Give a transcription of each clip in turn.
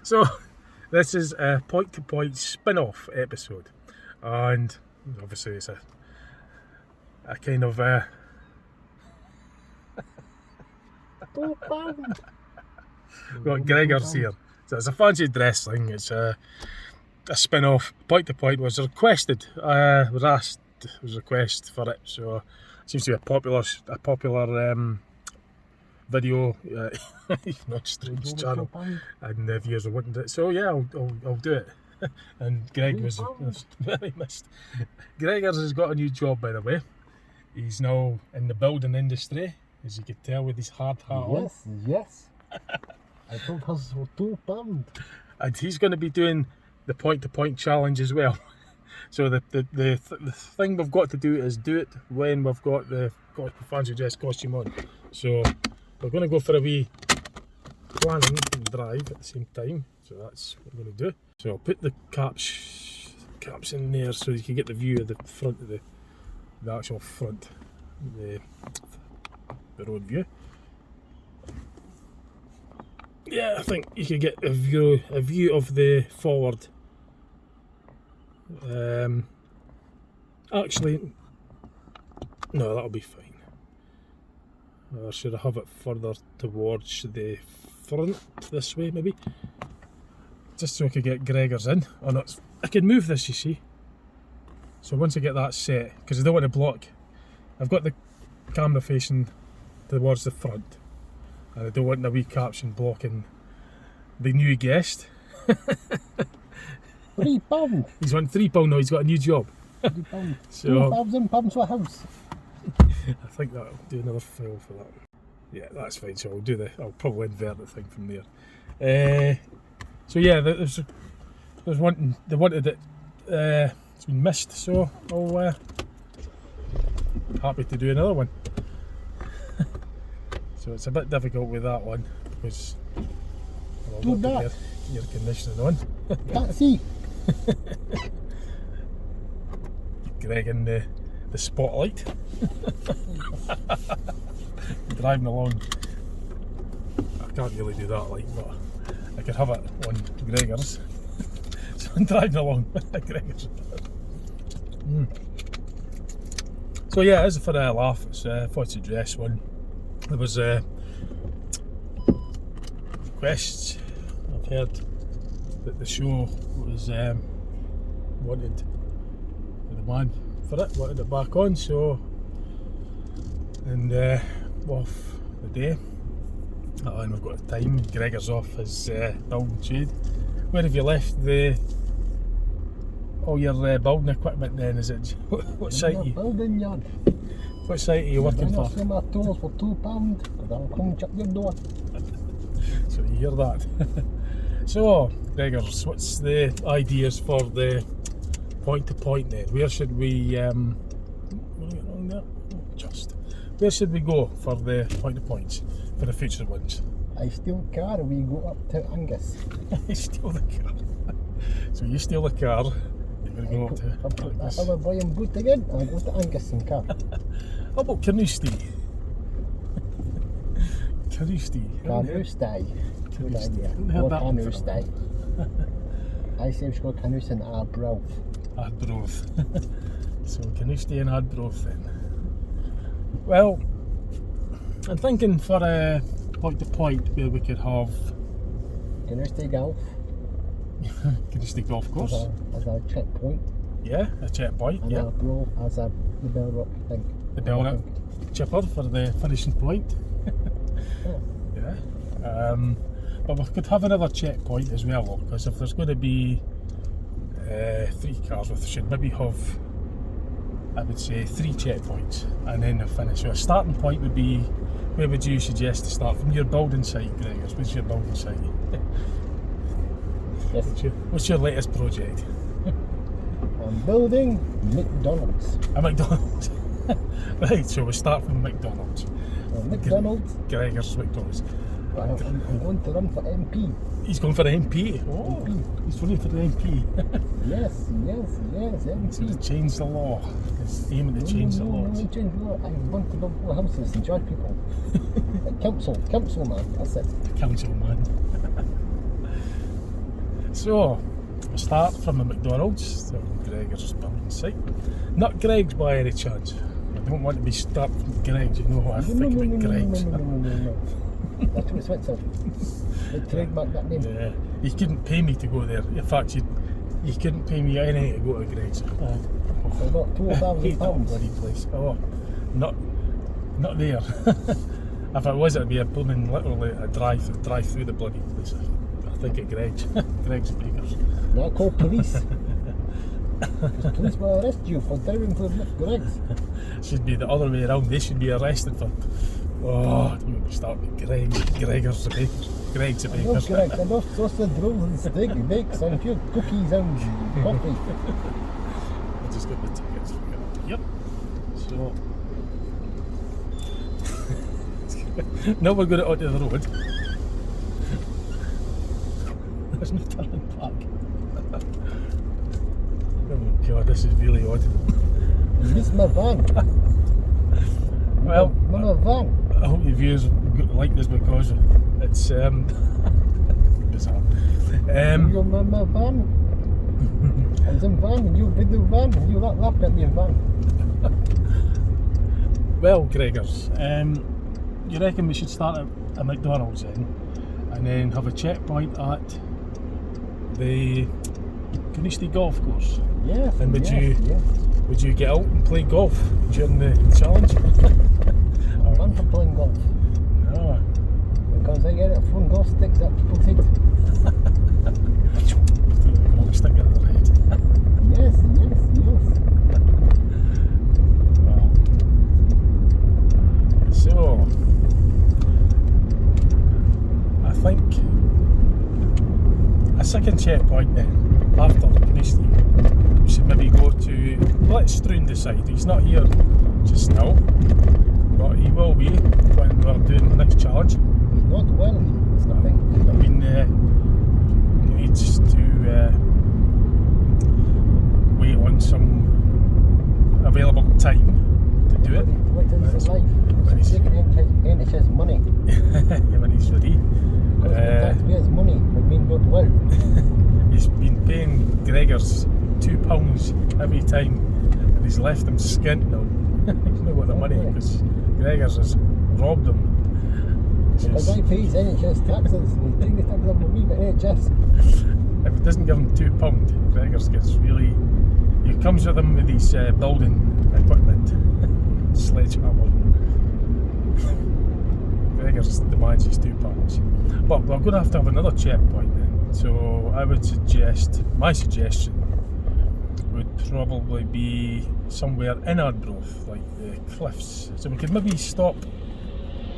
So, this is a point-to-point spin-off episode, and obviously it's a kind of we've got Gregorz here. So it's a fancy dress thing. It's a spin-off. Point-to-point was requested. Was asked. Was request for it. So it seems to be a popular video, not Strange channel, and the viewers are wanting it. So yeah, I'll do it. And Greg was very missed. Gregorz has got a new job, by the way. He's now in the building industry, as you can tell with his hard hat on. Yes. I told us for £2. And he's going to be doing the point-to-point challenge as well. So the thing we've got to do is do it when we've got the fancy dress costume on. So we're going to go for a wee planning and drive at the same time. So that's what we're going to do. So I'll put the caps in there so you can get the view of the front of the actual front, the road view. Yeah, I think you can get a view of the forward. Actually, no, that'll be fine. Or should I have it further towards the front this way, maybe? Just so I could get Gregorz in. Oh no, I can move this, you see. So once I get that set, because I don't want to block, I've got the camera facing towards the front, and I don't want the wee caption blocking the new guest. £3. He's won £3 now, he's got a new job. £3. So, £2,000 for a house. I think that'll do another file for that. Yeah, that's fine, so I'll probably invert the thing from there. So yeah, they wanted it, it's been missed, so I'll happy to do another one. So it's a bit difficult with that one, because Do that. Air conditioning on. Can't see. Greg in the spotlight. Driving along. I can't really do that, but I could have it on Gregorz. So I'm driving along Gregorz. So yeah, it is for a laugh. It's a fancy dress one. There was requests. I've heard that the show was wanted the man for it, wanted it back on, so and off the day. And we've got the time. Gregorz off his building trade. Where have you left all your building equipment then? Is it what site? Building yard. What site are you working for? I'm my tools for £2, and I'll come shut your door. So you hear that. So, Gregorz, what's the ideas for the point-to-point then? Where should we where should we go for the point-to-points for the future ones? I steal car, we go up to Angus. You steal the car. So you steal the car, you're going to go up to Angus. I'll buy him boot again, and I go to Angus in car. How about Carnoustie? Carnoustie. Carnoustie. Good idea. Or Carnoustie. I say we should go Carnoustie and Arbroath. Arbroath. So Carnoustie and Arbroath then. Well, I'm thinking for a point-to-point where we could have Carnoustie Golf. Carnoustie Golf Course. As a checkpoint. Yeah, a checkpoint. And yeah. Arbroath as the Bell Rock thing. The Bell Rock chipper for the finishing point. Yeah. But we could have another checkpoint as well, because if there's going to be 3 cars, we should maybe have, I would say, 3 checkpoints and then the finish. So a starting point would be, where would you suggest to start? From your building site, Gregorz? What's your building site? Yes. What's your latest project? I'm building McDonald's. A McDonald's. Right, so we start from McDonald's. McDonald's. Gregorz McDonald's. I'm going to run for MP. He's going for the MP. Oh, MP. He's running for the MP. Yes, MP. So to change the law. He's aiming to change the law. No, change the law. I want to build more houses and charge people. Council man, that's it. Council man. So, I start from the McDonald's, the Gregor's building site. Not Greg's by any chance. I don't want to be starting from Greg's, you know what I think about Greg's. No. That's too expensive. They trademark that name. Yeah, you couldn't pay me to go there. In fact, you couldn't pay me anything to go to Greg's. I got £2,000. Bloody place. Oh, not there. If it was, it'd be a blooming literally a drive through the bloody place. I think at Greg's. Greg's Bakers. Now call police. Because police will arrest you for driving through Greg's. Should be the other way around. They should be arrested for. Oh, you would start with Gregor's the Bakers. Greg's the I love Bakers. Greg's. I love sausage rolls and steak bakes and a few cookies and coffee. I just got the tickets. Yep. So. Now we're going onto the road. There's no turning back. Oh god, this is really odd. You missed my van. Well, my van. I hope your viewers like this because it's bizarre. You remember van? I was in van and you with the van and you laughed at me in van. Well, Gregor's, you reckon we should start at a McDonald's then, and then have a checkpoint at the Christina golf course? Yes. And would yes. you get out and play golf during the challenge? I'm fun for playing golf. No. Because I get it from golf sticks at people's heads. Through the golf stick at their head. Yes. So, I think a second checkpoint then, after Christy, we should maybe go to, let Stroon decide. He's not here just now, but he will be when we're doing the next challenge. He's not well, he's I mean, he needs to wait on some available time to do it. Wait till he's alive. When he's taking NHS money. yeah, when he's ready. Taxpayers' money for being not well. He's been paying Gregor's £2 every time, and he's left him skint now. He's not got the money because Gregor's has robbed him. The guy pays NHS taxes. He's taking the taxes off me for NHS. If it doesn't give him £2, Gregor's gets really. He comes with him with his building equipment, sledgehammer. Gregor's demands his £2. But we're going to have another checkpoint then. So I would suggest, my suggestion would probably be somewhere in Ardbrough, like the cliffs. So we could maybe stop,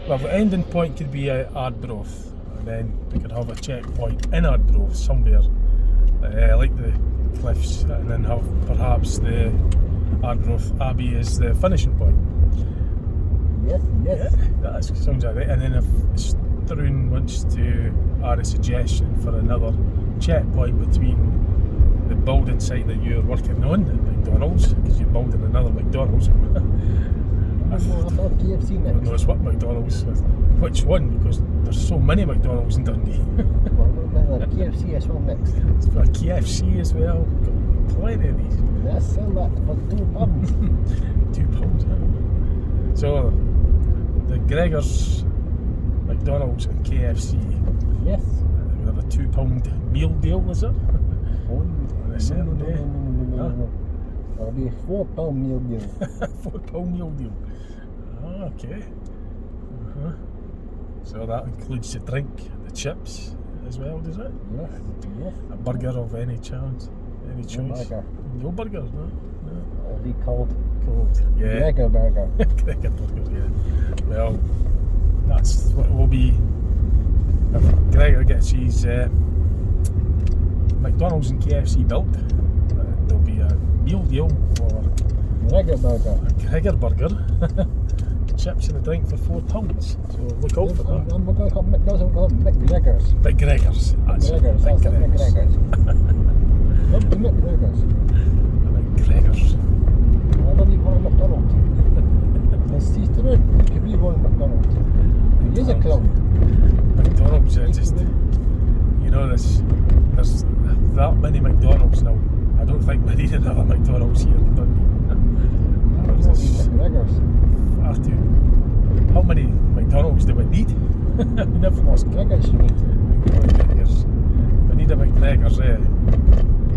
well, the ending point could be Ardbrough, and then we could have a checkpoint in Ardbrough somewhere, like the cliffs, and then have perhaps the Ardbrough Abbey as the finishing point. Yes. Yeah, that sounds alright. And then if Stroon wants to add a suggestion for another checkpoint between the building site that you're working on at McDonald's, because you're building another McDonald's. I thought KFC next. God knows what McDonald's, which one, because there's so many McDonald's in Dundee. Well, KFC as well next. It's for KFC as well. Got plenty of these. Let's sell that for £2. £2. So the Gregor's, McDonald's and KFC. Yes. We have a £2 meal deal, is it? Oh, On a certain day. No. That'll be a £4 meal deal. £4 meal deal. Ah, okay. So that includes the drink, the chips as well, does it? Yes. A burger of any chance, any choice. Burger. No burgers, no. It'll be called Yeah. Gregor Burger. Gregor burger, yeah. Well, that's what it will be. If Gregor gets his McDonald's and KFC built, there'll be a meal deal for Gregor Burger. a Gregor burger, chips and a drink for £4. So look out for that. I'm going to call McDonald's, I'm going to call McGregor's. Big Gregor's. That's it. McGregor's, Big that's it, Gregor's. McGregor's. Love the McGregor's. Big Gregor's. I love you going to McDonald's. Let's see through it. You could be going to McDonald's. He is a clown. McDonald's, just, you know, there's that many McDonald's now. I don't think we need another McDonald's here in Dundee. Gregorz. Far too. How many McDonald's do we need? We never lost Gregorz you need. Gregorz. We need a McGregor's.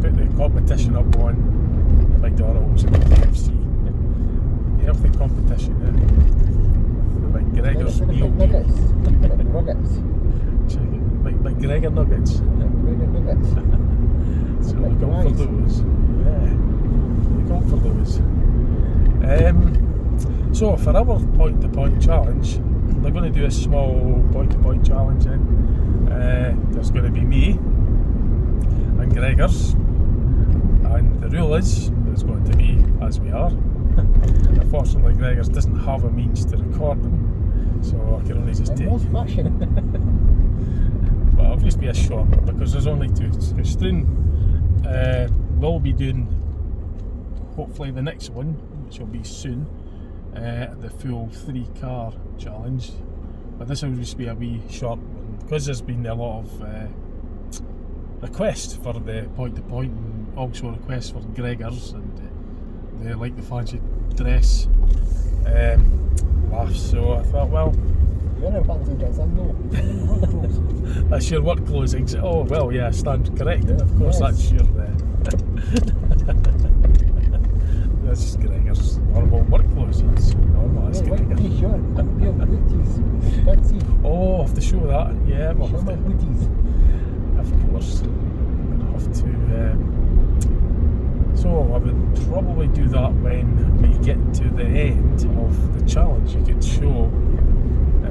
Put the competition up on the McDonald's and the KFC. Healthy competition. The McGregor's meal. McNuggets. McGregor nuggets. So look out for those. Yeah. Look out for those. So for our point-to-point challenge, they're going to do a small point-to-point challenge then. There's going to be me and Gregorz, and the rule is it's going to be as we are. Unfortunately, Gregorz doesn't have a means to record them, so I can only just take. But I'll just be a short one because there's only two. Christina will be doing hopefully the next one, which will be soon, the full 3-car challenge. But this will just be a wee short one because there's been a lot of requests for the point-to-point and also requests for Gregorz, and they like the fancy dress laughs. So I thought, well, you're in fancy dress, I'm not. That's your work clothes. Oh well, yeah, stand correct. Of course, yes. That's your. This is Gregor's normal work clothes. That's normal. That's Gregor. T-shirt and your booties. Can't see. Oh, I have to show that. Yeah, we'll Show have my to. booties. Of course, we'll have to. So I would probably do that when we get to the end of the challenge. You could show.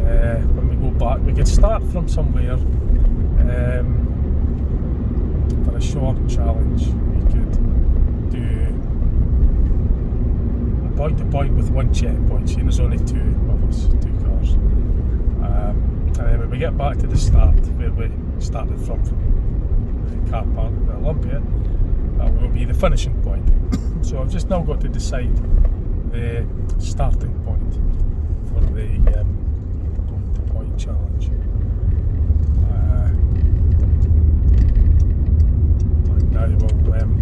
When we go back, we could start from somewhere for a short challenge. We could do a point-to-point with one checkpoint, seeing there's only two of us, 2 cars. And then when we get back to the start, where we started from the car park at Olympia, that will be the finishing point. So I've just now got to decide the starting point for the point challenge. And I will come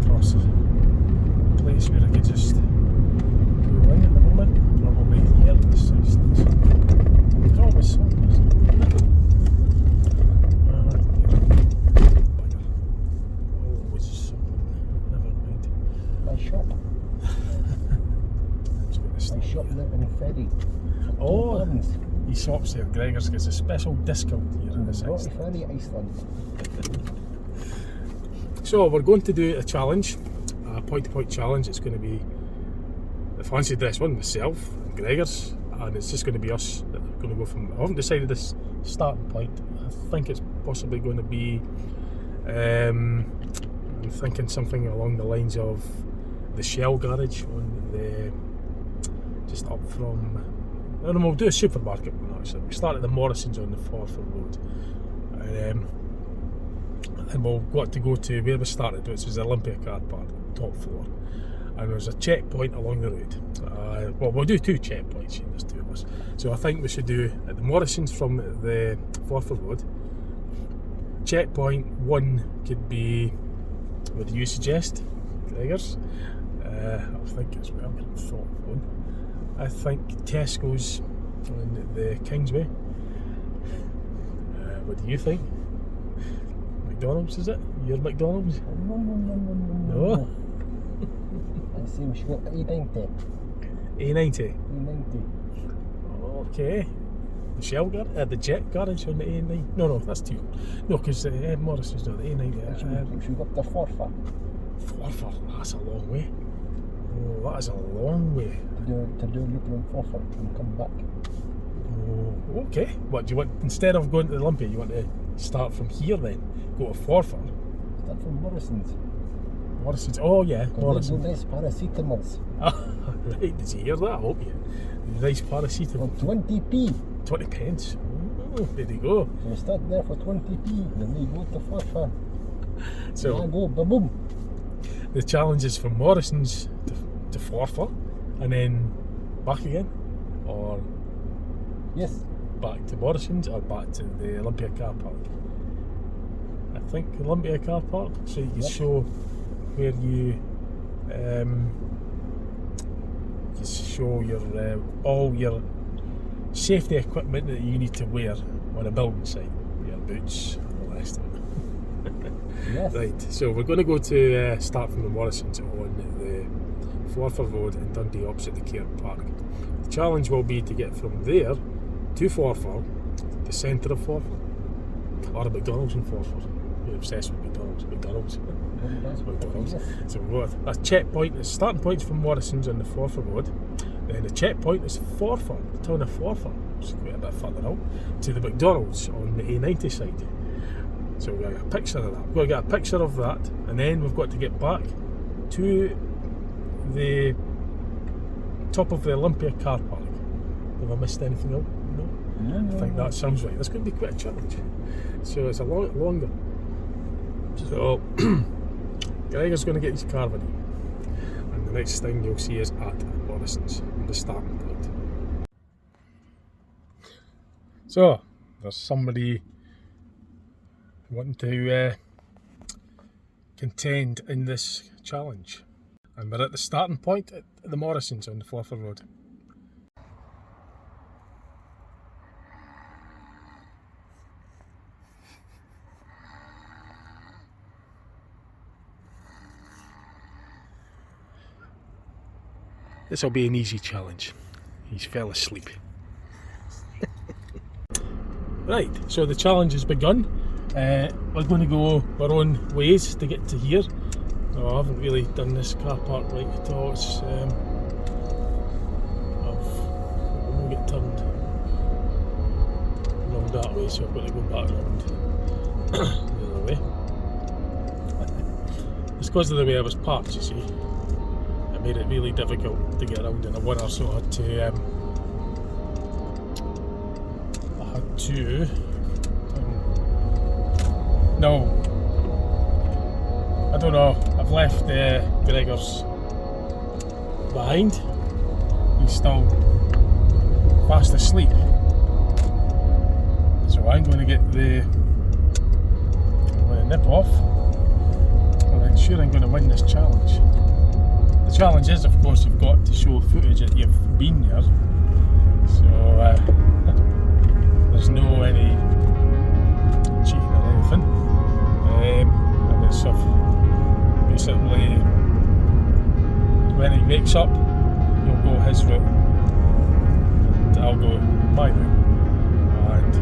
across a place where I could just go in at the moment. Probably here this distance. There's always something. Always something. Never mind. My shop. I shop there in Ferry. Oh, he shops there. Gregorz gets a special discount here in this Ferry, Iceland. So we're going to do a challenge, a point-to-point challenge. It's going to be the fancy dress one, myself, Gregorz, and it's just going to be us that are going to go from. I haven't decided this starting point. I think it's possibly going to be. I'm thinking something along the lines of the Shell garage on the. Just up from, and we'll do a supermarket one actually. We start at the Morrison's on the Forfar road, and we'll got to go to where we started, which was the Olympia car park, top floor, and there's a checkpoint along the road. Well, we'll do 2 checkpoints. There's 2 of us, so I think we should do at the Morrison's from the Forfar road. Checkpoint 1 could be. What do you suggest, Gregorz? I think as well. I've thought of one. I think Tesco's on the Kingsway. What do you think? McDonald's, is it? Your McDonald's? No? I see we should go A90. A90? A90. Okay. The Shell garage? The Jet garage on the A9? No, that's too. No, because Morrison's not the A90. We should go up to Forfar. Forfar? That's a long way. Oh, that is a long way. To do little in Forfar and come back. Oh, okay. What do you want? Instead of going to the Olympia, you want to start from here then? Go to Forfar? Start from Morrison's. Morrison's? Oh yeah, Morrison's. Nice paracetamols. Right, did you hear that? I hope you. Nice paracetamol. For 20p. 20 pence. Oh, there you go. So we start there for 20p, then we go to Forfar. So and I go ba-boom. The challenge is from Morrison's to Forfar and then back again? Or yes. back to Morrison's or back to the Olympia car park. I think Olympia car park, so you can show where you show your all your safety equipment that you need to wear on a building site, your boots and all the rest of it. Yes. Right, so we're going to go to start from the Morrison's on the Forfar Road in Dundee opposite the Care Park. The challenge will be to get from there to Forfar, the centre of Forfar, or a McDonald's in Forfar. You're obsessed with McDonald's. So we've got a checkpoint, the starting point's from Morrison's on the Forfar Road, then the checkpoint is Forfar, the town of Forfar, which is quite a bit further out, to the McDonald's on the A90 side. So we've got to get a picture of that. We've got to get a picture of that, and then we've got to get back to the top of the Olympia car park. Have I missed anything out? No? I think that sounds right. That's going to be quite a challenge. So it's a lot longer. So Gregor's going to get his car ready, and the next thing you'll see is at Morrison's, the starting point. So there's somebody wanting to contend in this challenge, and we're at the starting point at the Morrison's on the Forfar Road. This will be an easy challenge. He's fell asleep. Right, so the challenge has begun. We're going to go our own ways to get to here. No, I haven't really done this car park right at all. It's we'll get turned around that way, so I've got to go back around the other way. It's because of the way I was parked, you see. It made it really difficult to get around in a winner, so I had to no, I don't know, I've left Gregorz behind. He's still fast asleep, so I'm going to get I'm going to nip off, and I'm sure I'm going to win this challenge. The challenge is, of course, you've got to show footage that you've been there, so there's no any cheating or anything. And it's basically, when he wakes up, he'll go his route and I'll go my route,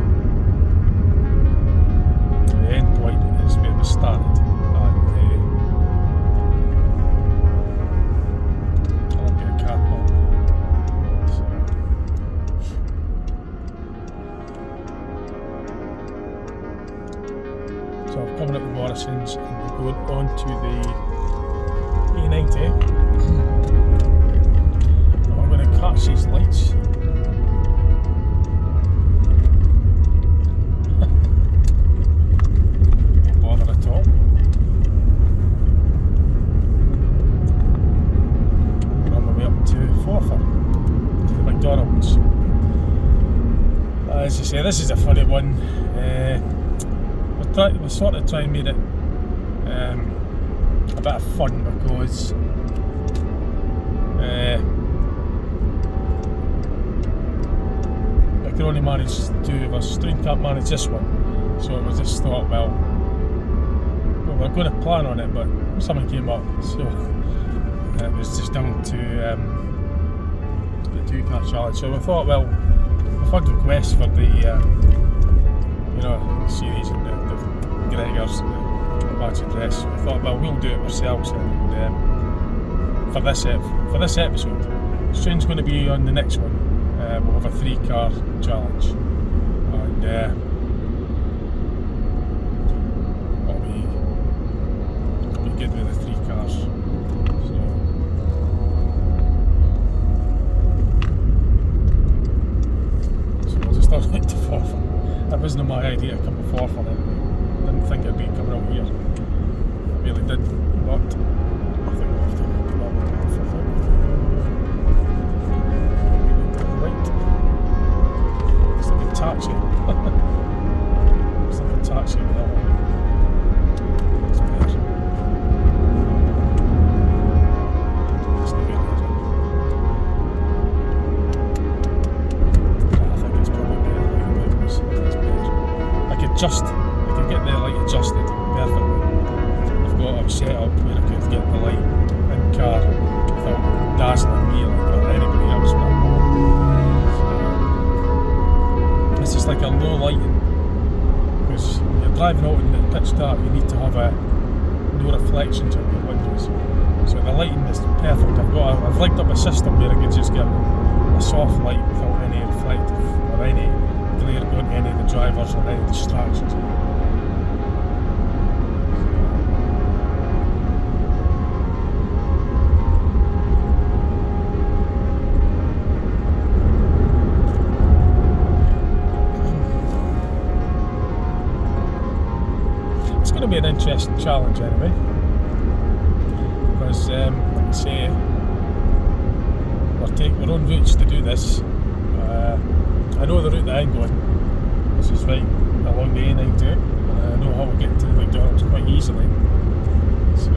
and the end point is where we started at the Olympia car park. So I'm coming up the Morrison's and we're going on to the A90. I'm going to catch these lights. No bother at all. We're on my way up to Forfar, to the McDonald's. As I say, this is a funny one. We sort of try and make it a bit of fun, because I can only manage two of us. Stream can't manage this one, so we just thought, well, we're going to plan on it, but something came up, so it was just down to the 2-car challenge. So we thought, well, we've had requests for the series and the Gregorz and the match and dress. So we thought, well, we'll do it ourselves, and for this episode. Shane's going to be on the next one. We'll have a 3-car challenge, and it'll be good with the 3 cars. So we'll just start right to Forfar. That wasn't my idea to come to Forfar. I didn't think I'd be coming out here. I really did, but I think we'll have to do that one. Right. It's like a tap adjust. I can get the light adjusted perfectly. I've got a setup where I could get the light in car without dazzling me or anybody else when I'm home. So it's just like a low lighting, because when you're driving out in the pitch dark, you need to have no reflections on your windows. So the lighting is perfect. I've rigged up a system where I can just get a soft light without any reflective or any glare going to any of the drivers or any distractions. It's going to be an interesting challenge anyway, because like I say, we'll take our own routes to do this. I know the route that I'm going, which is right along the A92. I know how to get to the McDonald's quite easily. So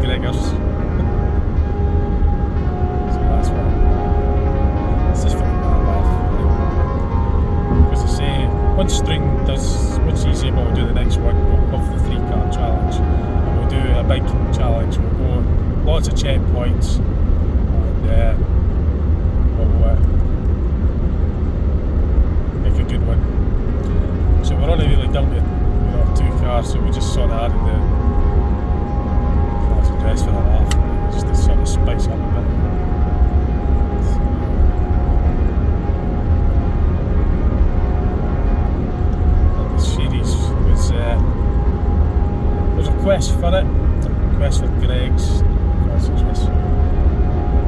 Gregorz. So that's what it's just for a laugh. Because I say, once he's able to do the next one, we'll have the 3-car challenge. And we'll do a big challenge. We'll go lots of checkpoints. And we'll make a good one. So we're only really down to 2 cars, so we just sort of added the dress for the laugh, just to sort of spice up a bit. The series was there's a request for it, a request for Greg's.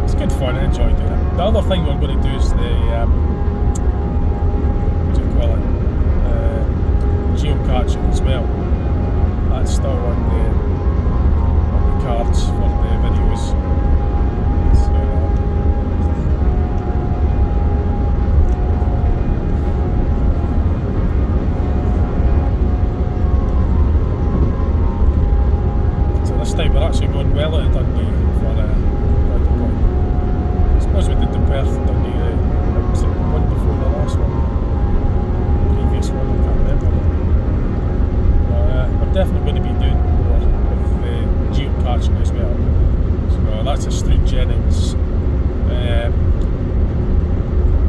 It's good fun, I enjoy doing it. The other thing we're going to do is the what do you call it? Geocaching as well. That's still on the cards for the videos. So this time we're actually going well out of Dundee for the point. I suppose we did the Perth Dundee, was it one before the last one? The previous one, I can't remember. We're definitely going to be doing more with the geocaching as well. So that's a Street Jennings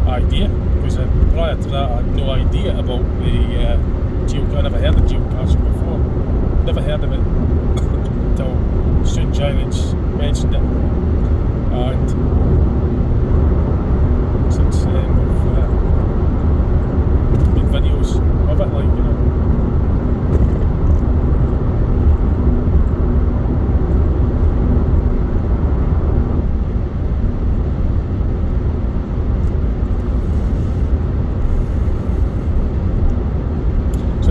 idea, because prior to that I had no idea about the geocaching. I never heard of geocaching before. Never heard of it until Street Jennings mentioned it, and since then we've made videos of it, like,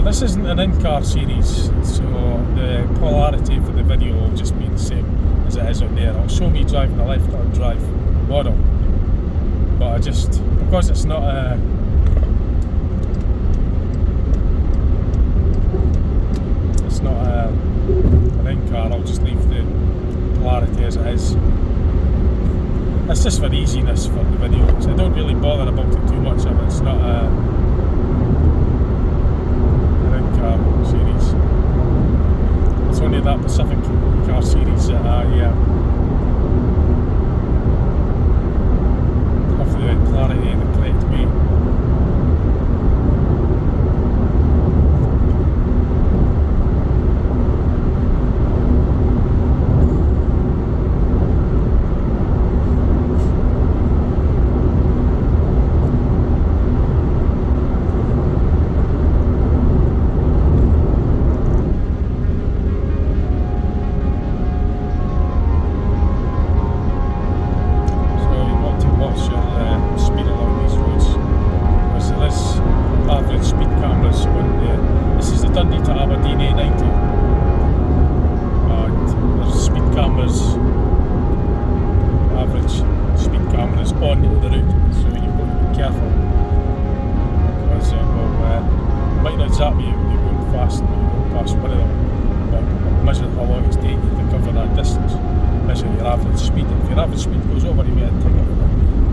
This isn't an in-car series, so the polarity for the video will just be the same as it is on there. It'll show me driving a left-hand drive model, but because it's not an in-car, I'll just leave the polarity as it is. It's just for easiness for the video, so I don't really bother about it too much if it's not car series. It's only that Pacific car series that I have the clarity in the correct way.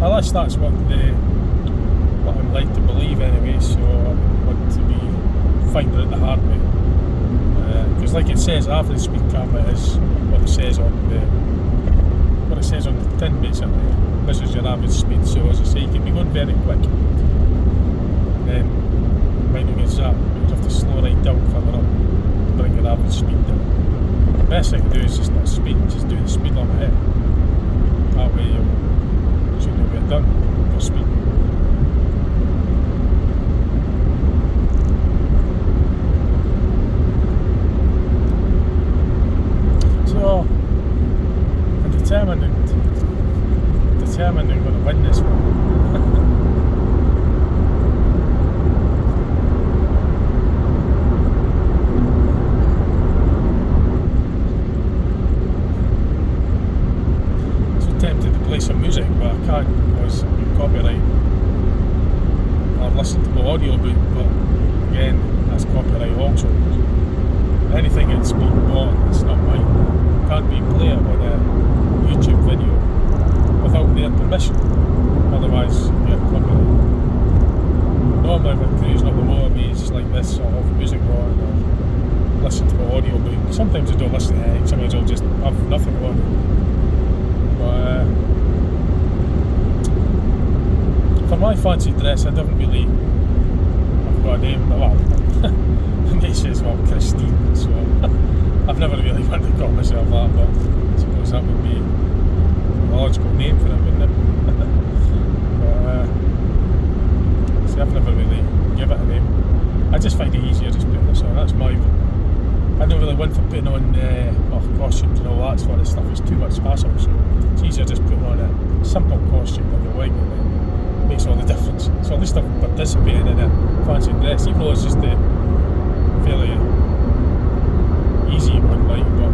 At least that's what I'm led to believe anyway, so I want to be finding it the hard way. Because like it says, after the speed camera is what it says on the tin basically. This is your average speed, so as I say, you can be going very quick. And then when you get that, you have to slow right down further up to bring your average speed down. The best thing to do is just not speed, just do the speed limit ahead. That way you shouldn't get done for speed. So I'm determined I'm going to win this one. So tempted to play some music, but I can't because I'll get copyright. I've listened to my audio book, but again, that's copyright also. Anything that's been bought, it's not mine. Can't be played on a YouTube video without their permission, otherwise you get copyright. Normally if I cruise up the motorways like this, I'll have music on or listen to my audio book. Sometimes I don't listen to it, sometimes I'll just have nothing on. But for my fancy dress, I don't really, I've got a name, well, it says, well, Christina, so I've never really wanted to call myself that, but I suppose that would be a logical name for it, wouldn't it? But, see, I've never really give it a name. I just find it easier just putting this on. That's my. I don't really want for putting on costumes and all that sort of stuff. It's too much hassle, so it's easier just putting on a simple costume that you like, and then it makes all the difference. So at least I've participated in a fancy dress, even though it's just a fairly easy one, like, but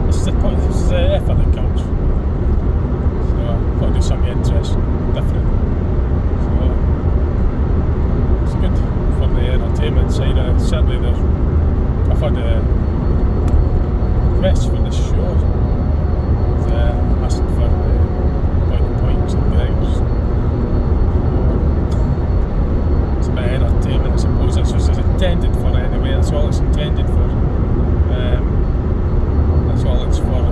it's the effort that counts. So I've got to do something interesting, different. So it's good for the entertainment side. Certainly I've had requests for this show, asking for points and Gregorz. It's a bit of entertainment, I suppose. That's what it's intended for anyway. That's all it's intended for. That's all it's for,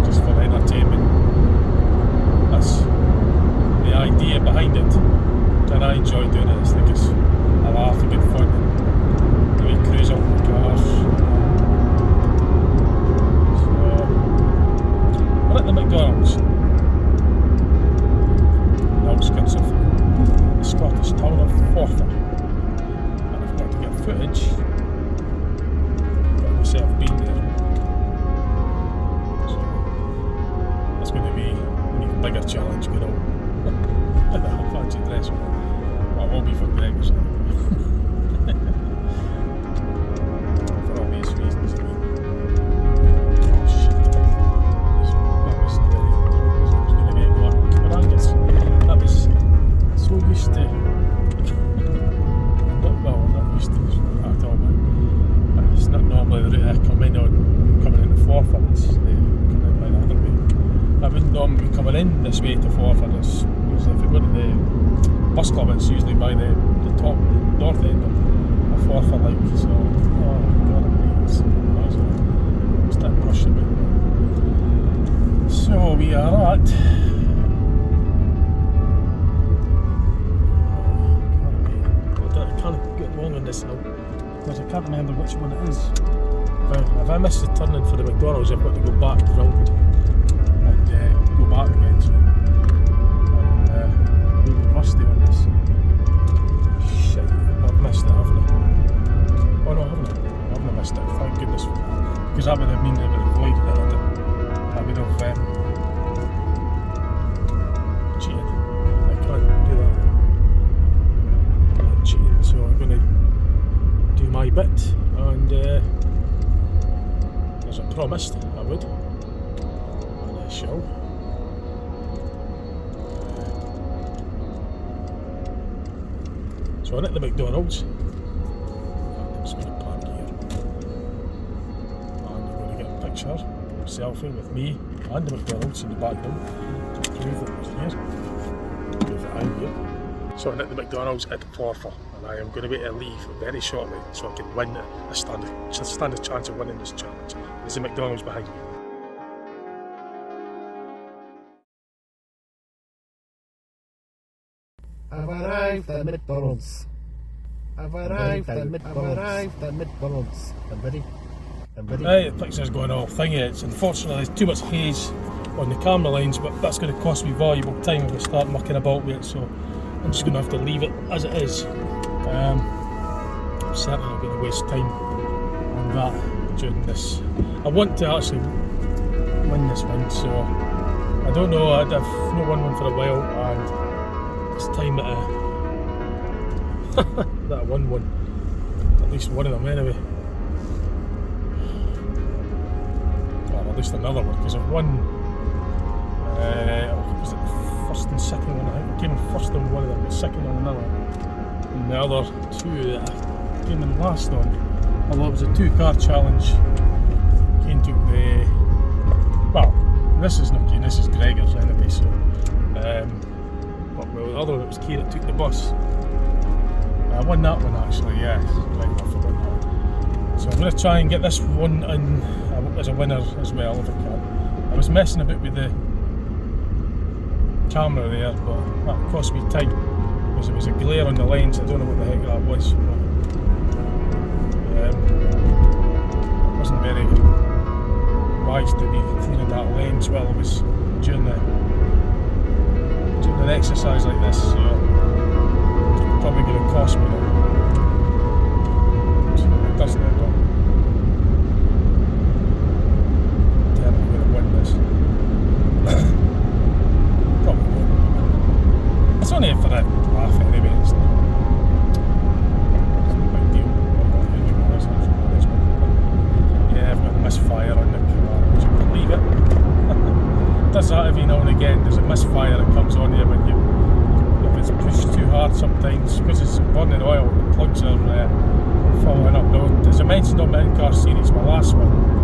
just for entertainment. That's the idea behind it. And I enjoy doing it. I think it's a laugh and good fun. The way cruise up in the cars. So we're at the McDonald's, in the outskirts of the Scottish town of Forfar. And I've got to get footage of myself being there. So that's going to be an even bigger challenge, you know. With that fancy dress. Well, it won't be for Gregorz anyway. For obvious reasons, I mean. Oh shit. That was going to get going. Horrendous. That was so used to. Well, not used to at all, but it's not normally the route I come in on coming into Forfar. It's coming in by the other way. I wouldn't normally be coming in this way to Forfar. Usually if we go to the bus club, it's usually by the top, the north end of Forfar, like, so, oh god, it's start pushing me. So we are at I can't get wrong on this now, because I can't remember which one it is. If I miss the turning for the McDonald's, I've got to go back round and go back again, so I'm really rusty on this. Shit, I've missed it, haven't I? Oh no, I haven't. I haven't missed it, thank goodness. Because that would have meant I would have avoided it. I would have cheated. I can't do that. I'm not cheating, so I'm going to do my bit, and as I promised I would, and I shall. So I'm at the McDonald's. I'm just going to park here, and I'm going to get a picture selfie with me and the McDonald's in the background to prove that it was here. Prove that I'm here. So I'm at the McDonald's at Forfar, and I am going to be able to leave very shortly so I can win. I stand a chance of winning this challenge. There's the McDonald's behind me. I've arrived at McDonald's. I've arrived at McDonald's. I'm ready. Right, the picture's going all thingy. It's unfortunately there's too much haze on the camera lens, but that's going to cost me valuable time if I start mucking about with it, so I'm just going to have to leave it as it is. I'm certainly not going to waste time on that during this. I want to actually win this one, so I don't know, I've not won one for a while, and it's time that I won one. At least one of them anyway. Or at least another one, because I've won, was it the first and second one? I think I came in first on one of them, the second on another. And the other two that I came in last on, although it was a 2-car challenge. Kane took the, well, this is not Kane, this is Gregorz anyway, so, but well, the other one, it was Kane that took the bus. I won that one actually, yeah, right enough I won that one. So I'm going to try and get this one in as a winner as well if I can. I was messing about with the camera there, but that cost me time because there was a glare on the lens. I don't know what the heck that was. It wasn't very wise to be cleaning that lens while I was doing an exercise like this. So it's probably going to cost me now. So it doesn't end up. I'm going to win this. Probably won't. It's only for a laugh anyway. It's no big deal. Yeah, I've got the misfire on the car. Would you believe it? Does that every now and again. There's a misfire that comes on here when if it's pushed too hard sometimes because it's burning oil. The plugs are falling up. Now, as I mentioned on my in-car series, my last one.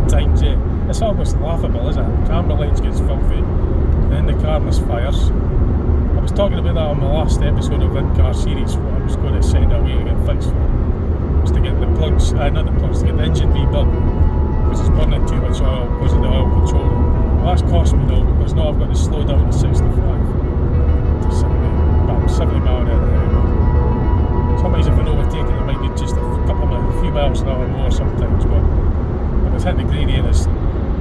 Times, it's almost laughable, isn't it? The camera lens gets filthy, then the car misfires. I was talking about that on my last episode of in-car series. What I was going to send away to get fixed for was to get the plugs, not the plugs, to get the engine rebuilt because it's burning too much oil because of the oil controller. Well, that's cost me now because now I've got to slow down to 65 to 70 mile an hour. Sometimes if I overtake it, I might need just a few miles an hour more sometimes, but if it's hitting the gradient,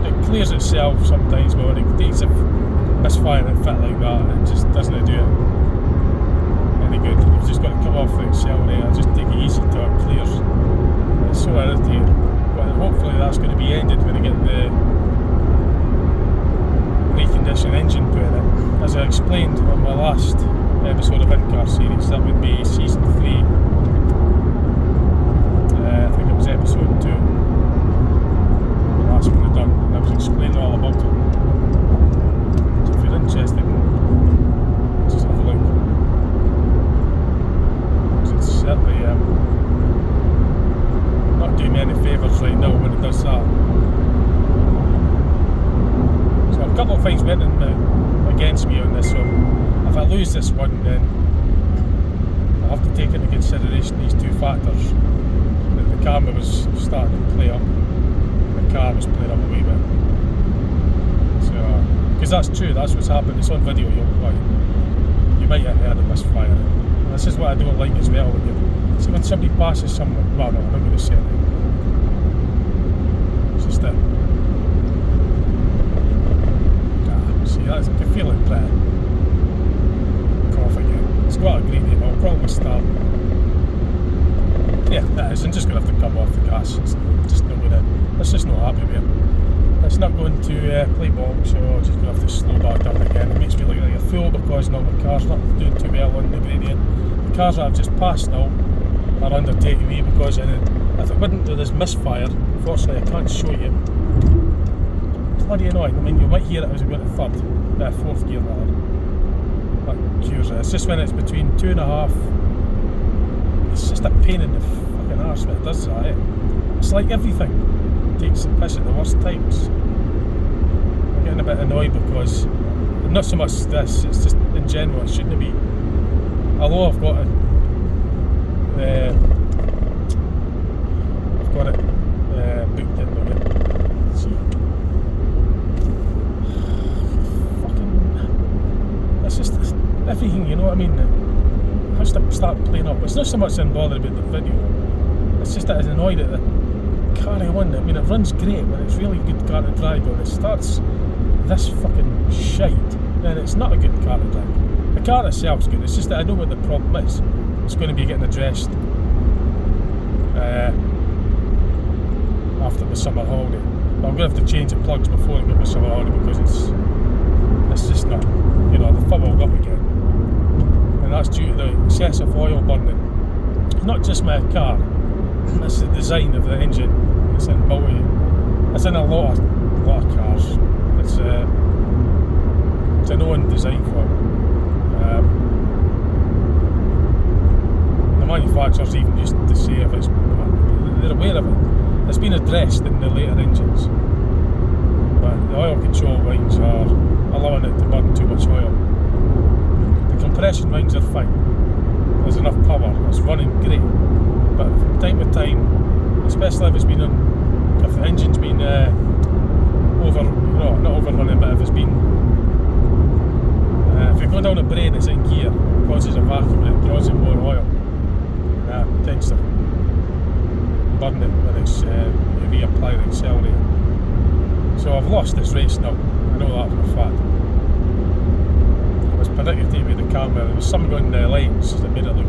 it clears itself sometimes, but when it takes a misfire and fit like that, it just doesn't do it any good. You've just got to come off the accelerator, just take it easy till it clears. It's so irritating, but hopefully that's going to be ended when I get the reconditioned engine put in it. As I explained on my last episode of In-Car Series, that would be season 3. I think it was episode 2. The last one I done, and I was explaining all about it. So if you're interested, just have a look. Because it's certainly not doing me any favours right now when it does that. So a couple of things went against me on this, so if I lose this one, then I have to take into consideration these two factors. That the camera was starting to play up, and the car was playing up a wee bit. So, because that's true, that's what's happened. It's on video. You might have heard of misfire. And this is what I don't like as well. See when somebody passes someone. Well, no, I'm not going to say it. It's just that. See, that's, I can feel it there. Cough again. It's got a gradient. I'll probably start. Yeah, that is. I'm just going to have to come off the gas. It's just not going to. It's just not happy with it. It's not going to play ball, so I'm just going to have to slow back down again. It makes me look like a fool because now my car's not doing too well on the gradient. The cars that I've just passed now are undertaking me because if it wasn't for this misfire, unfortunately I can't show you. It's bloody annoying. I mean, you might hear it as we go to fourth gear rather. That cures it. It's just when it's between 2.5. It's just a pain in the fucking arse when it does that, it's like everything takes the piss at the worst times. I'm getting a bit annoyed because not so much this, it's just in general, it shouldn't be. Although I've got it booked in with it. Let's see. Fucking, it's just everything, you know what I mean? It has to start playing up. It's not so much I'm bothered about the video, it's just that I'm annoyed at the carry on. I mean, it runs great when it's really good car to drive, but when it starts this fucking shite, then it's not a good car to drive. The car itself's good, it's just that I know what the problem is. It's going to be getting addressed after the summer holiday. But I'm going to have to change the plugs before I get my summer holiday because it's just not, you know, the fumbled up again. And that's due to the excessive oil burning. It's not just my car, it's the design of the engine. It's in a lot of cars. It's a known design for the manufacturers even used to say if it's, they're aware of it. It's been addressed in the later engines, but the oil control rings are allowing it to burn too much oil. The compression rings are fine. There's enough power. It's running great, but from time to time, especially if the engine's been not overrunning, but if it's been if you go down a brain, it's in gear, it causes a vacuum and it draws in more oil. That tends to burn it when it's you reapply the accelerator. So I've lost this race now. I know that for a fact. It was predicted with the camera. There was something on the lens that made it look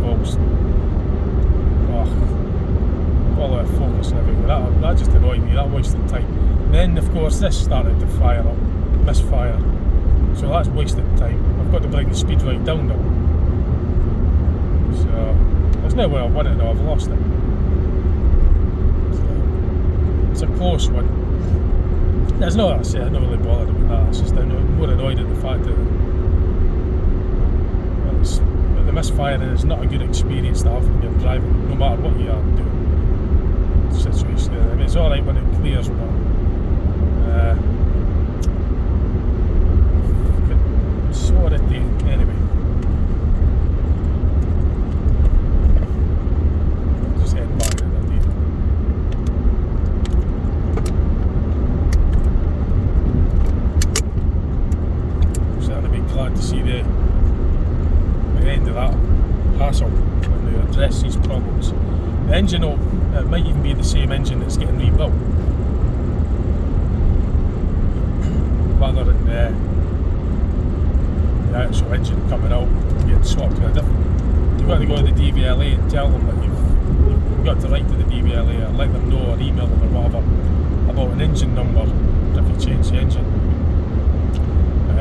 all out of focus and everything. That just annoyed me. That wasted time. And then of course this started to fire up, misfire. So that's wasted time. I've got to bring the speed right down now. So there's no way I've won it now. I've lost it. It's a close one. There's no, I'm not really bothered about that. It's just I'm more annoyed at the fact that the misfiring is not a good experience to have when you're driving, no matter what you are doing. Situation. I mean, it's alright when it clears, but so irritating. Anyway, just heading back to Dundee. Glad to see the end of that hassle when they address these problems. The engine, it might even be the same engine that's getting rebuilt, rather than the actual engine coming out and getting swapped to a different one. You've got to go to the DVLA and tell them that you've got to write to the DVLA or let them know or email them or whatever about an engine number if you change the engine.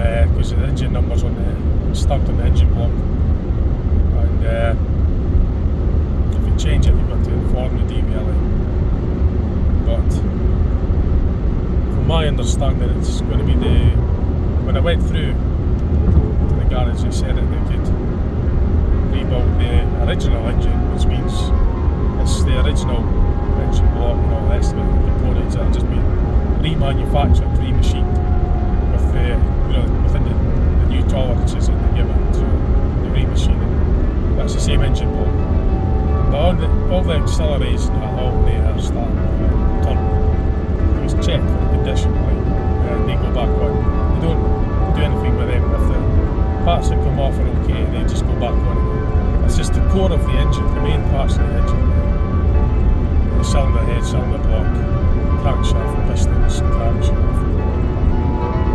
Because the engine number's stuck on the engine block, and if you change it, you've got to inform the DVLA. But from my understanding, it's going to be when I went through the garage, they said that they could rebuild the original engine, which means it's the original engine block and all the rest of it, the components that have just been remanufactured, remachined with within the new tolerances that they give it, so the remachining. That's the same engine block. But all the auxiliaries and alternators, starting turbo, it was checked for the condition, and they go back on. They don't do anything with them. If the parts that come off are okay, they just go back on again. It's just the core of the engine, the main parts of the engine, the cylinder head, cylinder block, crankshaft, pistons, crankshaft,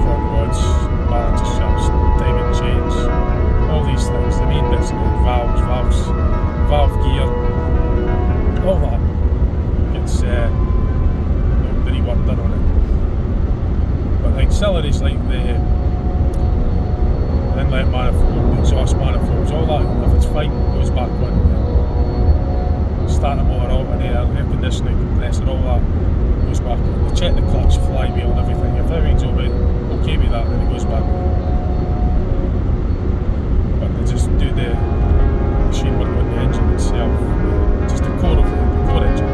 rods, balancer shafts, timing chains, all these things, the main bits of it, valve gear, all that gets the rework done on it. But the auxiliaries like the inlet manifold, the exhaust manifolds, all that, if it's fine, goes back on. Starter motor, alternator, air conditioning, compressor, all that goes back on. They check the clutch, flywheel and everything. If everything's okay with that, then it goes back on. But they just do the machine work on the engine itself, just the core of the core engine.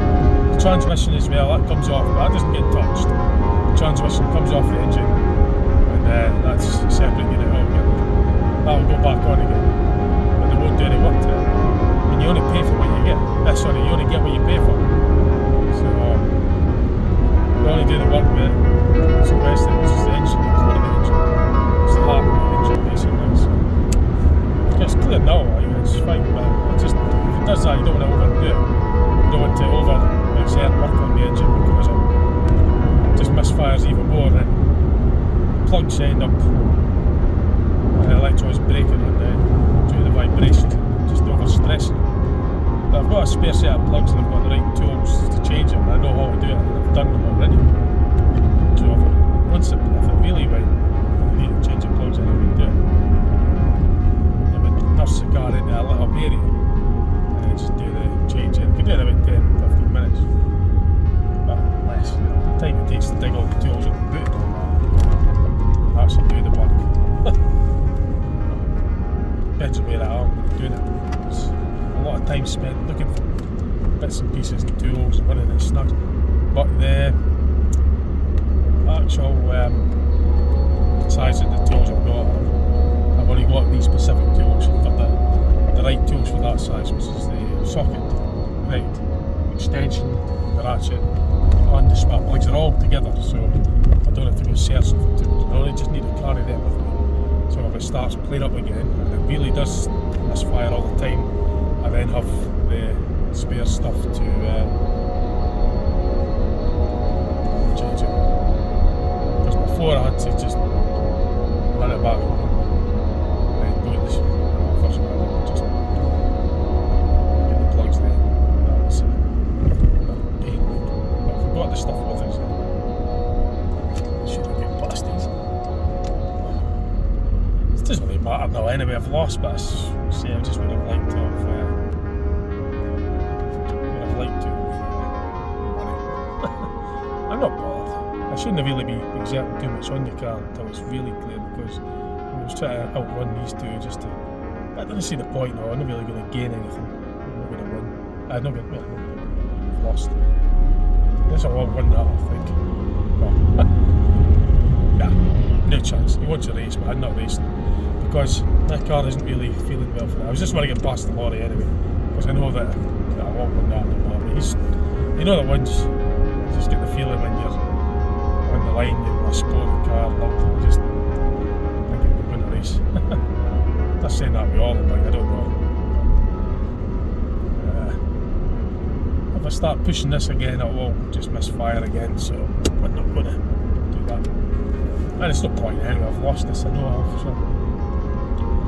The transmission transmission as well, that comes off, but that doesn't get touched. The transmission comes off the engine, and that's separate unit altogether. That'll go back on again, but they won't do any work to it. And you only pay for what you get. You only get what you pay for. So they only do the work with it's the rest of it, which is the engine, the core of the engine. It's the heart of the engine basically. So it's clear now, like, it's fine, but if it does that, you don't want to overdo it. You don't want to over-exert work on the engine because it just misfires even more, and plugs end up the electrodes breaking due to the vibrations and just overstressing. But I've got a spare set of plugs and I've got the right tools to change them. I know how to do it and I've done them already. So if it really went, I need to change the plugs and I would do it. I would nurse the car into a little area and then just do the change. I could do it in about 10-15 minutes. But less, time it takes to dig all the tools up and boot and all that. Actually do the work. Depends on where I am doing it. It's a lot of time spent looking for bits and pieces and tools and running it snug. But the actual size of the tools I've got, I've only got these specific tools for the right tools for that size, which is the socket, right, extension, the ratchet, and the smart plugs are all together, so I don't have to go searching for tools. I only just need to carry them with me. So if it starts playing up again, and it really does misfire all the time, I then have the spare stuff to change it. Because before I had to just run it back and then go to the first one and just get the plugs there. That was a pain. But if we've got the stuff with us, then should have get past these. It doesn't really matter now anyway, I've lost, but I just would have liked to have I'm not bothered. I shouldn't really be exerting too much on the car until it's really clear, because I was trying to outrun these two just to... I didn't see the point now, I'm not really going to gain anything. I'm not going to win. I'm not going to... I've lost. I guess I won't win that, I think. No. Nah, no chance. He wants a race, but I'm not racing. Because that car isn't really feeling well for it. I was just want to get past the lorry anyway, because I know that I won't win that anymore. But he's... You know that once you just get the feeling when you're on the line, you've got a sporting car, loved, just thinking you're going to race. I'm not saying that with all of them, like, I don't know. If I start pushing this again, it will just misfire again, so I'm not going to do that. And it's no point anyway, I've lost this, I know I have, so I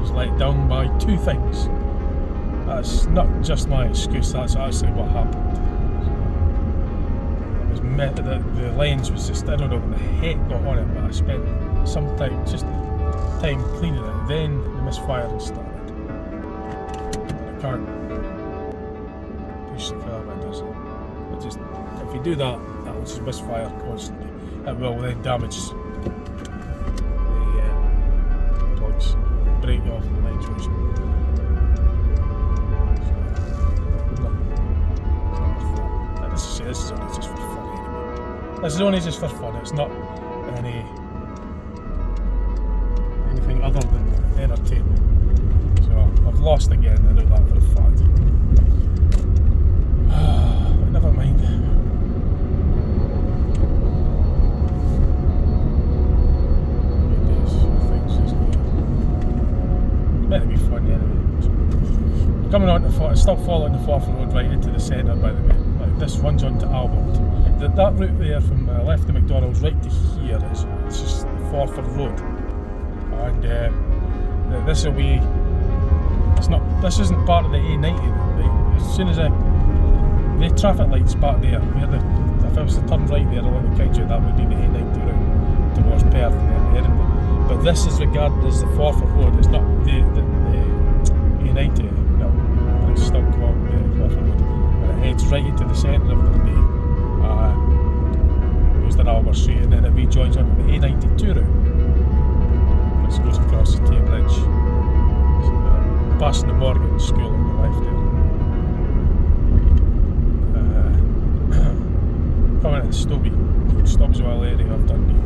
was let down by two things. That's not just my excuse, that's actually what happened. The lens was just, I don't know what the heck got on it, but I spent some time, just time cleaning it, then the misfiring started. And I can't push the car when it does it. Just, if you do that, that will just misfire constantly. It will then damage the plugs, break off the lens which this is only just for fun anyway. This is only just for fun, it's not anything other than entertainment. So I've lost again, I know that for a fact. But never mind. It's meant to be fun anyway. Coming on to still following the Forfar road right into the centre, by the way. This runs on to Albert. That route there from left the McDonald's right to here is just the Forfar road, and this will be. It's not. This isn't part of the A90. As soon as the traffic lights back there, where if I was to turn right there along the Kingsley, that would be the A90 route towards Perth and Edinburgh. But this is regarded as the Forfar road. It's not the A90. No, but it's still called the Forfar road. Heads right into the centre of Dundee, goes to Albert Street, and then it rejoins onto the A92 route, which goes across the Tay Bridge, past the Morgan School on the left there. coming into Stobbswell area of Dundee.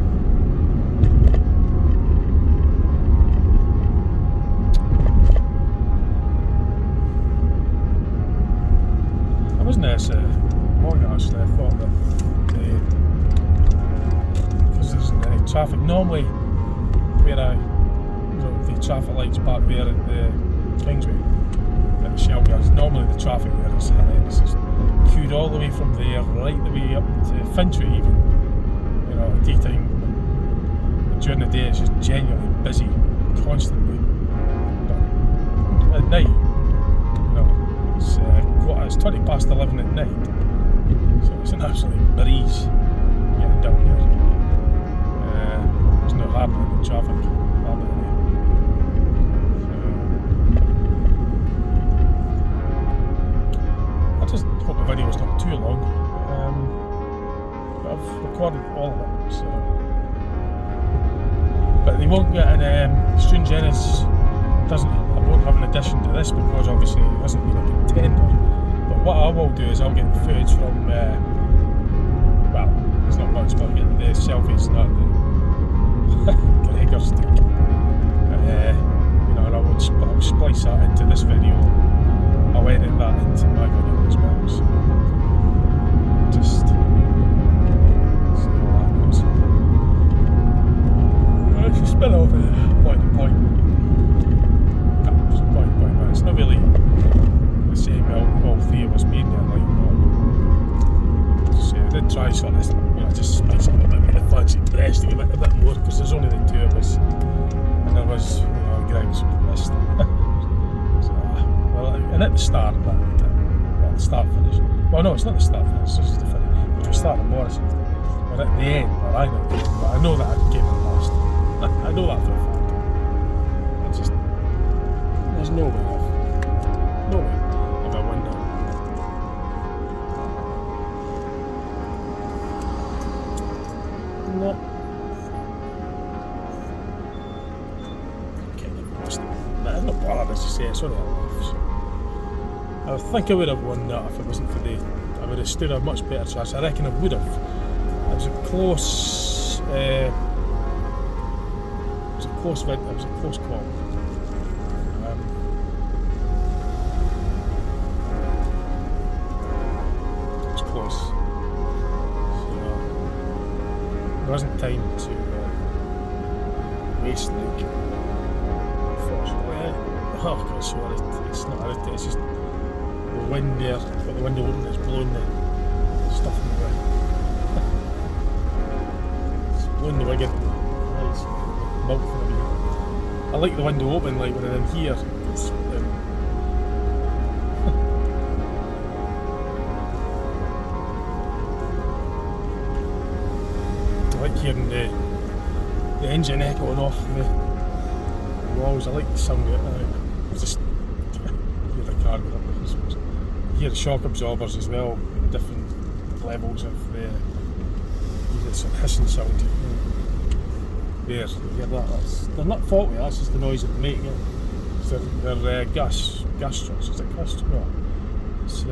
I wasn't this long actually. I thought that because there isn't any traffic normally where the traffic lights back there at the Kingsway at the Shell Yards, normally the traffic there is horrendous. It's queued all the way from there right the way up to Finchley even, at daytime. But during the day it's just genuinely busy constantly. But at night, it's 20 past 11 at night, so it's an absolute breeze getting down there. There's no happening in traffic happening. I just hope the video's not too long, but I've recorded all of it, so. But they won't get an Strange Ennis I won't have an addition to this because obviously it hasn't been a contender. But what I will do is I'll get the footage from, well, it's not much, but I'll get the selfies that Gregorz took. And I'll splice that into this video. I'll edit that into my video as well. So just see how that goes. Well, if you spin over point to point, but it's not really the same. All three of us being there, so we did try sort of, just spice it a bit with the fancy dress to give it a bit more because there's only the two of us, and there was, Gregorz missed. So, and at the start, the start finish. Well, no, it's not the start finish. It's just the finish. Which was start at Morrison, but at the end, I know that I came in last. I know that for a fact. There's no way if I win now. No. Okay, I'm not bothered as you say, it's only a laugh. So. I think I would have won that if it wasn't for I would have stood a much better chance. I reckon I would have. It was a close call. There wasn't time to waste, unfortunately. Oh god, sorry, it's not out, it's just the wind there, got the window open, it's blowing the stuff in the way. It's blowing the wig in. It's melting a bit. I like the window open, when I'm in here. It's, I like hearing the engine echoing off the walls. I like the sound of it. Just hear the car going up. I suppose. You hear the shock absorbers as well, different levels of the sort of hissing sound. There, you hear that. They're not faulty. That's just the noise that they're making. So they're gas trucks. Is it gas? No. It's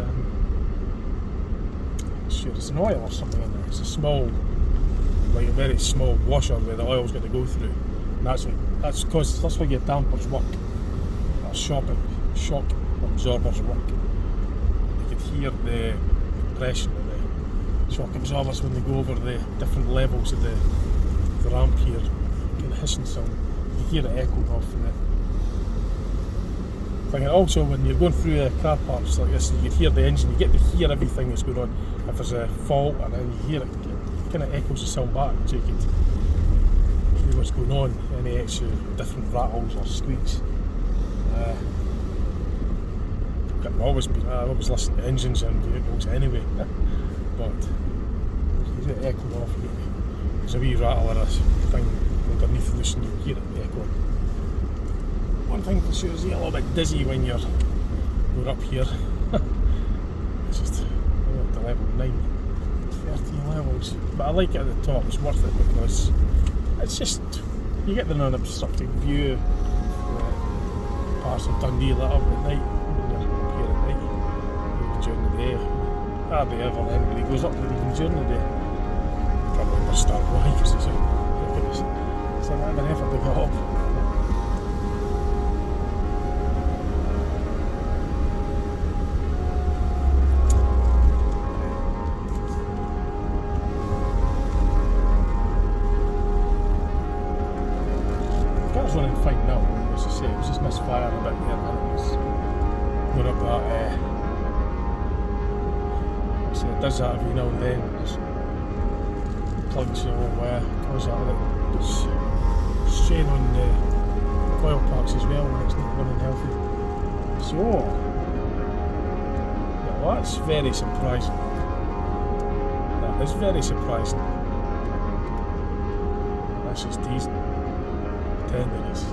sure it's an oil or something in there. It's a small. Like a very small washer where the oil's got to go through, and that's where your dampers work. That shock absorbers work. You can hear the compression of the shock absorbers when they go over the different levels of the ramp here. Kind of hissing sound. You hear it echoing off from it. And also when you're going through car parks like this, you can hear the engine. You get to hear everything that's going on. If there's a fault, and then you hear it. Kind of echoes the sound back, so you can hear what's going on, any extra different rattles or squeaks. I've always listened to engines and vehicles anyway, but you hear it echoing off. There's a wee rattle or a thing underneath loose and you hear it echoing. One thing for sure is you get a little bit dizzy when you're up here. It's just to level 9. 13 levels, but I like it at the top. It's worth it because it's just you get the unobstructed view of parts of Dundee lit up at night when you're up here at night. Even during the day, hardly ever anybody goes up there even during the day. probably understand why, because it's a bit of an effort to get up. Car's running fine now, as I say, it was just misfire a bit there, and it was going up that, so it does that every now and then, it just plugs, so cause that a bit strain on the coil parts as well when it's not running healthy. So, yeah, well, that's very surprising. That is very surprising. That's just decent. Maybe it's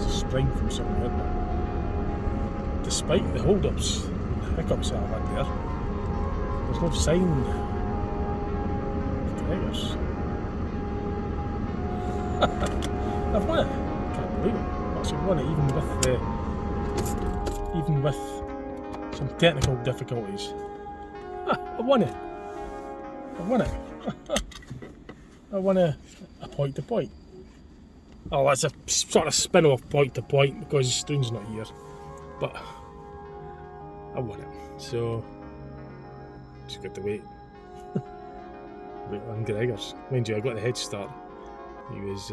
a spring from somewhere, but despite the hold-ups and hiccups that I've had there, there's no sign of Gregorz. I've won it. Can't believe it. I've actually won it even with some technical difficulties. I won it. I won it. I won a point to point. Oh, that's a sort of spin-off point to point because Stoon's not here, but I won it, so just got to wait on Gregorz. Mind you, I got the head start. He was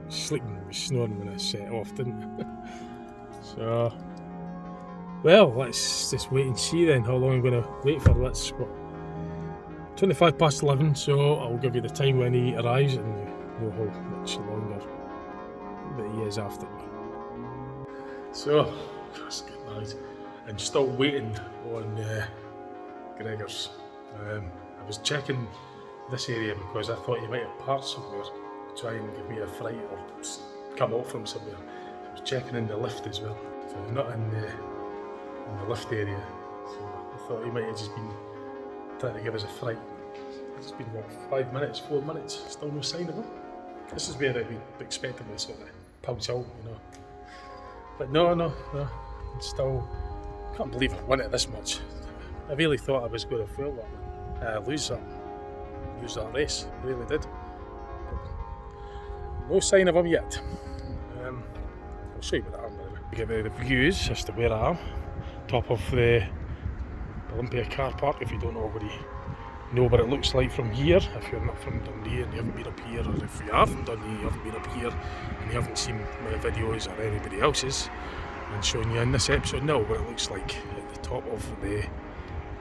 sleeping, he was snoring when I set off, didn't I? So, well, let's just wait and see then how long I'm going to wait for. Let's 25 past 11, so I'll give you the time when he arrives and you know how much longer that he is after me. So, that's good night. I'm still waiting on Gregorz. I was checking this area because I thought he might have parked somewhere to try and give me a fright or come out from somewhere. I was checking in the lift as well, so not in the lift area. So I thought he might have just been trying to give us a fright. It's been what, 5 minutes, 4 minutes, still no sign of him. This is where I'd be expecting me sort of pounce out, you know. But no, I'm still, can't believe I won it this much. I really thought I was going to fail that one, lose that race, I really did. But no sign of him yet. I'll show you where I am, by the way. Give you the views as to where I am. Top of the Olympia car park, if you don't already know what it looks like from here, if you're not from Dundee and you haven't been up here, or if you are from Dundee and you haven't been up here and you haven't seen my videos or anybody else's, and showing you in this episode now what it looks like at the top of the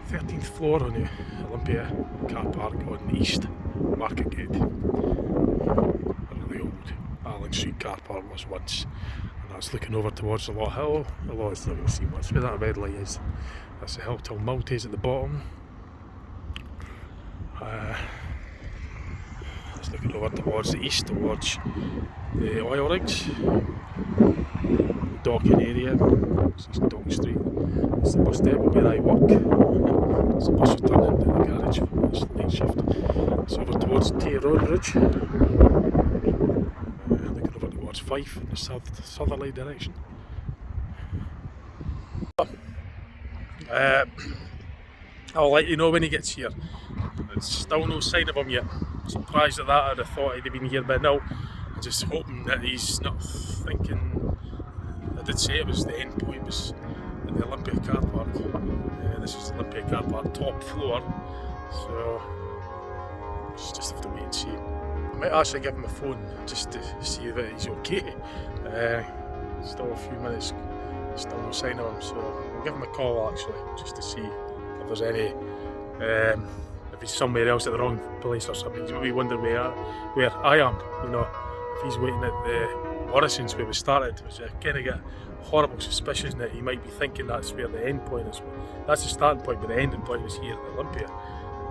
13th floor on the Olympia car park on the East Market Gate, where the old Allen Street car park was once, and that's looking over towards the Loch Hill. Although it's not going to see much where that red light is. That's the Hill Till Maltese at the bottom. It's looking over towards the east, towards the oil rigs, docking area. This is Dock Street. It's the bus depot where I work. There's a bus returning to the garage for its late shift. It's over towards Tyrone Ridge. Looking over towards Fife in the southerly direction. I'll let you know when he gets here. There's still no sign of him yet. Surprised at that. I'd have thought he'd have been here by now. I'm just hoping that he's not thinking. I did say it was the end point, was at the Olympia car park. This is the Olympia car park top floor, so just have to wait and see. I might actually give him a phone just to see that he's okay. Still a few minutes, still no sign of him, so I'll give him a call actually, just to see if there's any, if he's somewhere else at the wrong place or something. He's maybe wondering where I am, you know, if he's waiting at the Morrison's where we started, which I kind of get a horrible suspicion that he might be thinking that's where the end point is. That's the starting point, but the ending point is here at Olympia.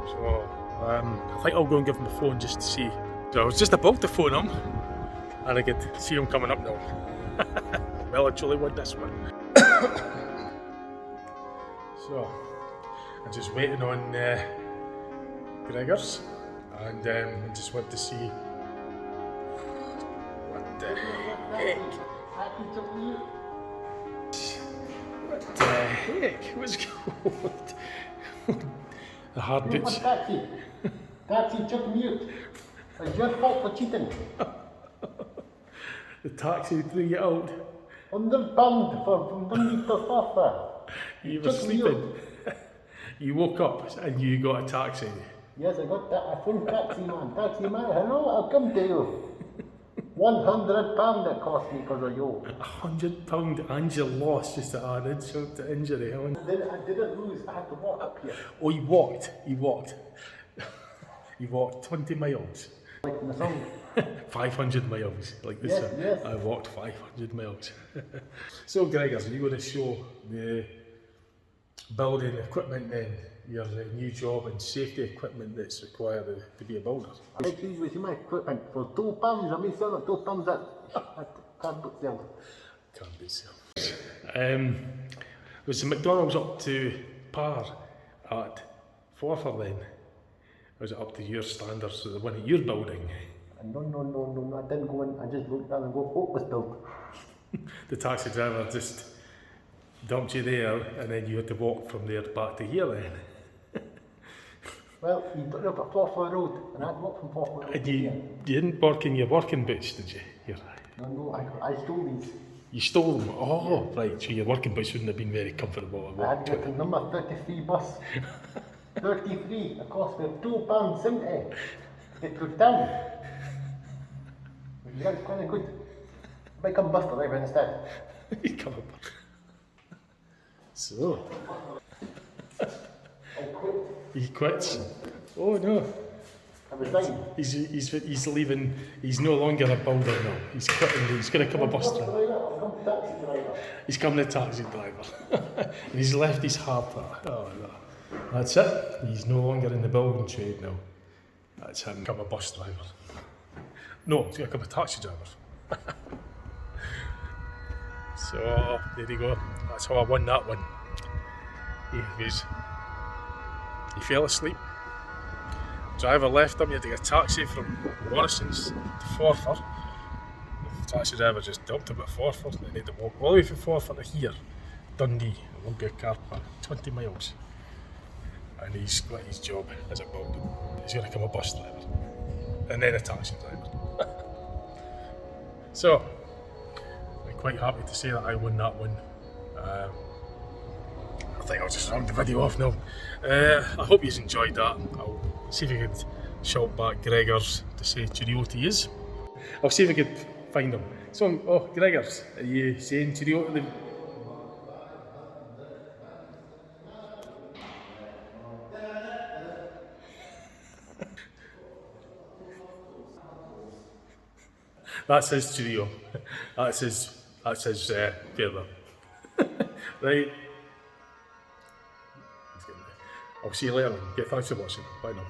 So I think I'll go and give him a phone just to see. So I was just about to phone him, and I could see him coming up now. Well, I actually won this one. So I'm just waiting on Gregorz, and I just want to see what the heck. What the heck? What's going on? the hard You bits. for taxi. Taxi took me out. It's your fault for cheating. The taxi threw you out. £100 from Dundee to Forfar. You were Took me sleeping. You woke up and you got a taxi. Yes, I got that. I phoned taxi man. Taxi man, hello, I'll come to you. £100 it cost me because of you. £100 and you lost just to add insult to injury. I didn't lose. I had to walk up here. Oh, you walked. You walked. You walked 20 miles. Like in the song. 500 miles, like this. Yes, yes. I walked 500 miles. So, Gregorz, are you going to show the building equipment then, your new job and safety equipment that's required to be a builder? I like these with my equipment for £2. I mean, selling £2 at can't book sale. Can't be so. Was the McDonald's up to par at Forfar then? Or was it up to your standards, so the one at your building? No, I didn't go in. I just looked down and go, oh, it was built. The taxi driver just dumped you there and then you had to walk from there back to here then? Well, you took up at Forfar Road, and I'd walk from Forfar Road. And you didn't work in your working boots, did you? Here. No, I stole these. You stole them? Oh, right, so your working boots wouldn't have been very comfortable. I had to get the number 33 bus. 33, it cost me £2.70. It was down. That's kind of good. Become bus driver instead. You come up. So. I quit. He quits. Oh no. I was dying. He's leaving. He's no longer a builder now. He's quitting. He's going to become a bus driver. I'm taxi driver. He's becoming a taxi driver. And he's left his heart there. Oh no. That's it. He's no longer in the building trade now. That's him become a bus driver. No, he's going to become a taxi driver. So there you go. That's how I won that one. He fell asleep. Driver left him. He had to get a taxi from Morrison's to Forfar. The taxi driver just dumped him at Forfar. They had to walk all the way from Forfar to here, Dundee, Olympia car park, 20 miles. And he's quit his job as a builder. He's going to become a bus driver and then a taxi driver. So I'm quite happy to say that I won that one. I think I'll just round the video off now. I hope you enjoyed that. I'll see if I could shout back Gregorz to say cheerio to yous. I'll see if I could find him. So, oh, Gregorz, are you saying cheerio to the... That's his cheerio. That's his favour. Right. I'll see you later. Thanks for watching. Bye now.